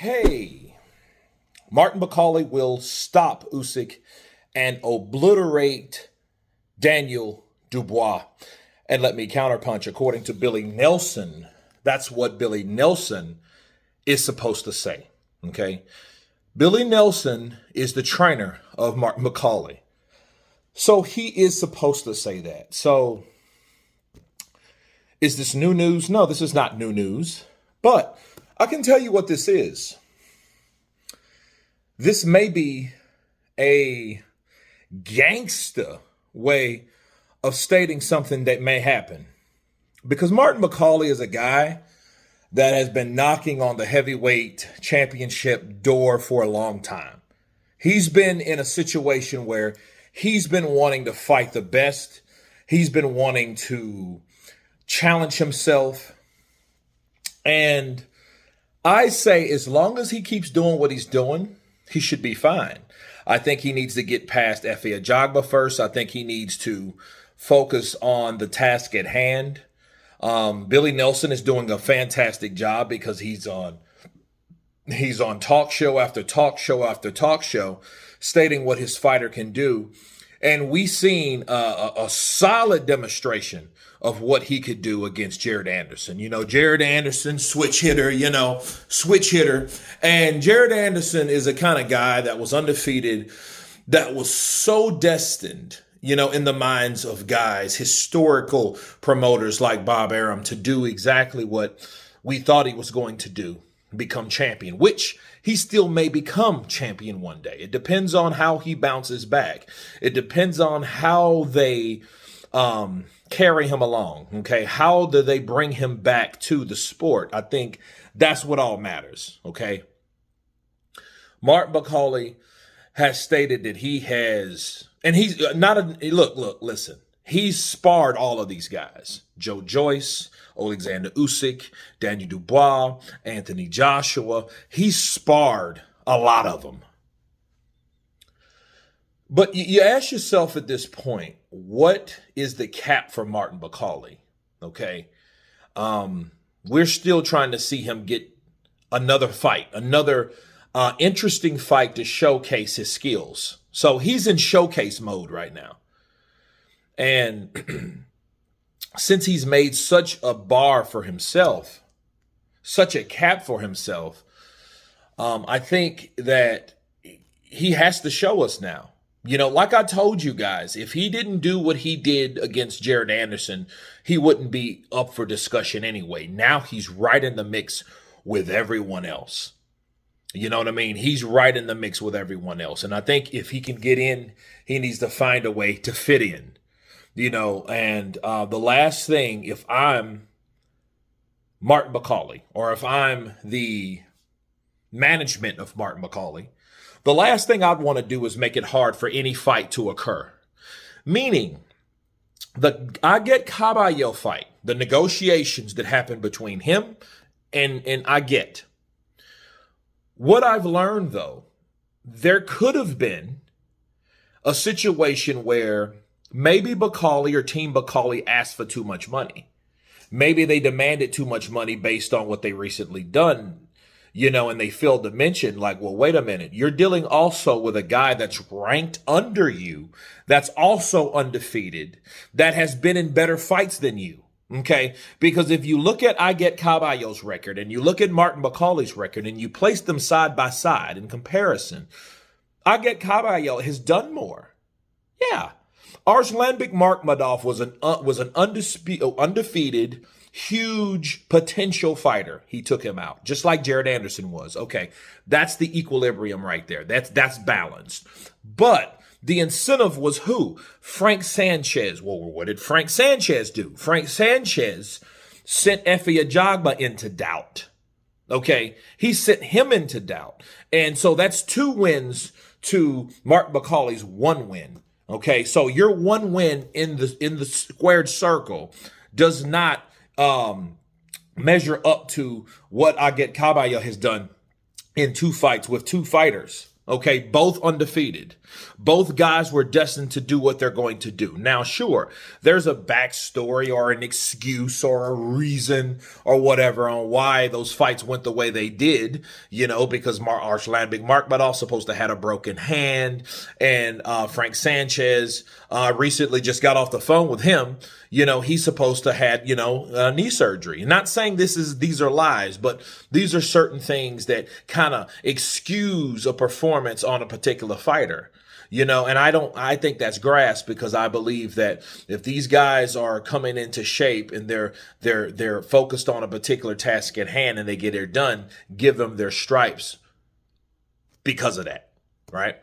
Okay. Martin Bakole will stop Usyk and obliterate Daniel Dubois. And let me counterpunch. According to Billy Nelson, that's what Billy Nelson is supposed to say. Okay. Billy Nelson is the trainer of Martin Bakole. So he is supposed to say that. So is this new news? No, this is not new news. But I can tell you what this is. This may be a gangster way of stating something that may happen. Because Martin Bakole is a guy that has been knocking on the heavyweight championship door for a long time. He's been in a situation where he's been wanting to fight the best. He's been wanting to challenge himself. And I say as long as he keeps doing what he's doing, he should be fine. I think he needs to get past Efe Ajagba first. I think he needs to focus on the task at hand. Billy Nelson is doing a fantastic job because he's on talk show after talk show after talk show stating what his fighter can do. And we've seen a solid demonstration of what he could do against Jared Anderson. You know, Jared Anderson, switch hitter. And Jared Anderson is a kind of guy that was undefeated, that was so destined, you know, in the minds of guys, historical promoters like Bob Arum, to do exactly what we thought he was going to do, become champion, which he still may become champion one day. It depends on how he bounces back. It depends on how they carry him along. Okay. How do they bring him back to the sport? I think that's what all matters. Okay. Martin Bakole has stated that he has, and he's not listen, he's sparred all of these guys: Joe Joyce, Alexander Usyk, Daniel Dubois, Anthony Joshua. He's sparred a lot of them. But you ask yourself at this point, what is the cap for Martin Bakole? Okay. We're still trying to see him get another fight, another interesting fight to showcase his skills. So he's in showcase mode right now. And since he's made such a bar for himself, such a cap for himself, I think that he has to show us now. You know, like I told you guys, if he didn't do what he did against Jared Anderson, he wouldn't be up for discussion anyway. Now he's right in the mix with everyone else. You know what I mean? He's right in the mix with everyone else. And I think if he can get in, he needs to find a way to fit in. You know, and the last thing, if I'm Martin Bakole, or if I'm the management of Martin Bakole, the last thing I'd want to do is make it hard for any fight to occur. Meaning, the Aguet Caballo fight, the negotiations that happened between him and Aguet. What I've learned, though, there could have been a situation where maybe Bakole or Team Bakole asked for too much money. Maybe they demanded too much money based on what they recently done. You know, and they failed to mention, like, well, wait a minute. You're dealing also with a guy that's ranked under you, that's also undefeated, that has been in better fights than you. Okay? Because if you look at Aguet Caballo's record and you look at Martin Bakole's record and you place them side by side in comparison, Aguet Caballo has done more. Yeah. Arslanbek Markmadov was an undefeated, huge potential fighter. He took him out, just like Jared Anderson was. Okay, that's the equilibrium right there. That's balanced. But the incentive was who? Frank Sanchez. Well, what did Frank Sanchez do? Frank Sanchez sent Efe Ajagba into doubt. Okay, he sent him into doubt. And so that's 2 wins to Martin Bakole's 1 win. Okay, so your 1 win in the squared circle does not measure up to what Aguet Caballo has done in 2 fights with 2 fighters. Okay, both undefeated. Both guys were destined to do what they're going to do. Now, sure, there's a backstory or an excuse or a reason or whatever on why those fights went the way they did, because Arslan Big Mark Badal supposed to had a broken hand, and Frank Sanchez recently just got off the phone with him. He's supposed to had, knee surgery. Not saying these are lies, but these are certain things that kind of excuse a performance on a particular fighter. And I think that's grass, because I believe that if these guys are coming into shape and they're focused on a particular task at hand and they get it done, give them their stripes because of that, right?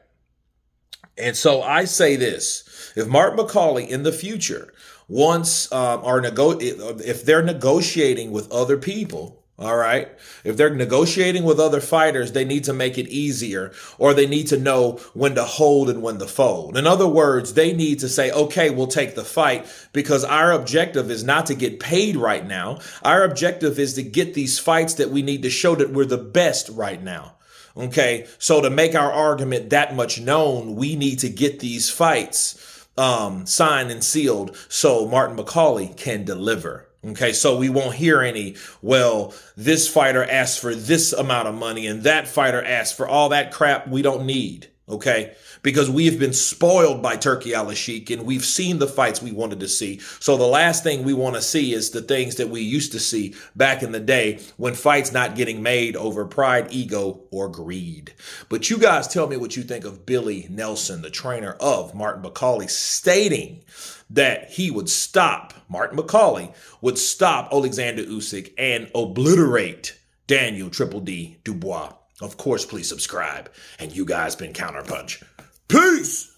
And so I say this: if Martin Bakole in the future if they're negotiating with other people, all right, if they're negotiating with other fighters, they need to make it easier, or they need to know when to hold and when to fold. In other words, they need to say, okay, we'll take the fight, because our objective is not to get paid right now. Our objective is to get these fights that we need to show that we're the best right now. Okay, so to make our argument that much known, we need to get these fights signed and sealed so Martin Bakole can deliver. Okay, so we won't hear any, well, this fighter asked for this amount of money and that fighter asked for all that crap we don't need. Okay, because we've been spoiled by Turki Al-Sheikh and we've seen the fights we wanted to see. So the last thing we want to see is the things that we used to see back in the day, when fights not getting made over pride, ego, or greed. But you guys tell me what you think of Billy Nelson, the trainer of Martin Bakole, stating that Martin Bakole would stop Alexander Usyk and obliterate Daniel Triple D Dubois. Of course, please subscribe. And you guys been Counterpunch. Peace!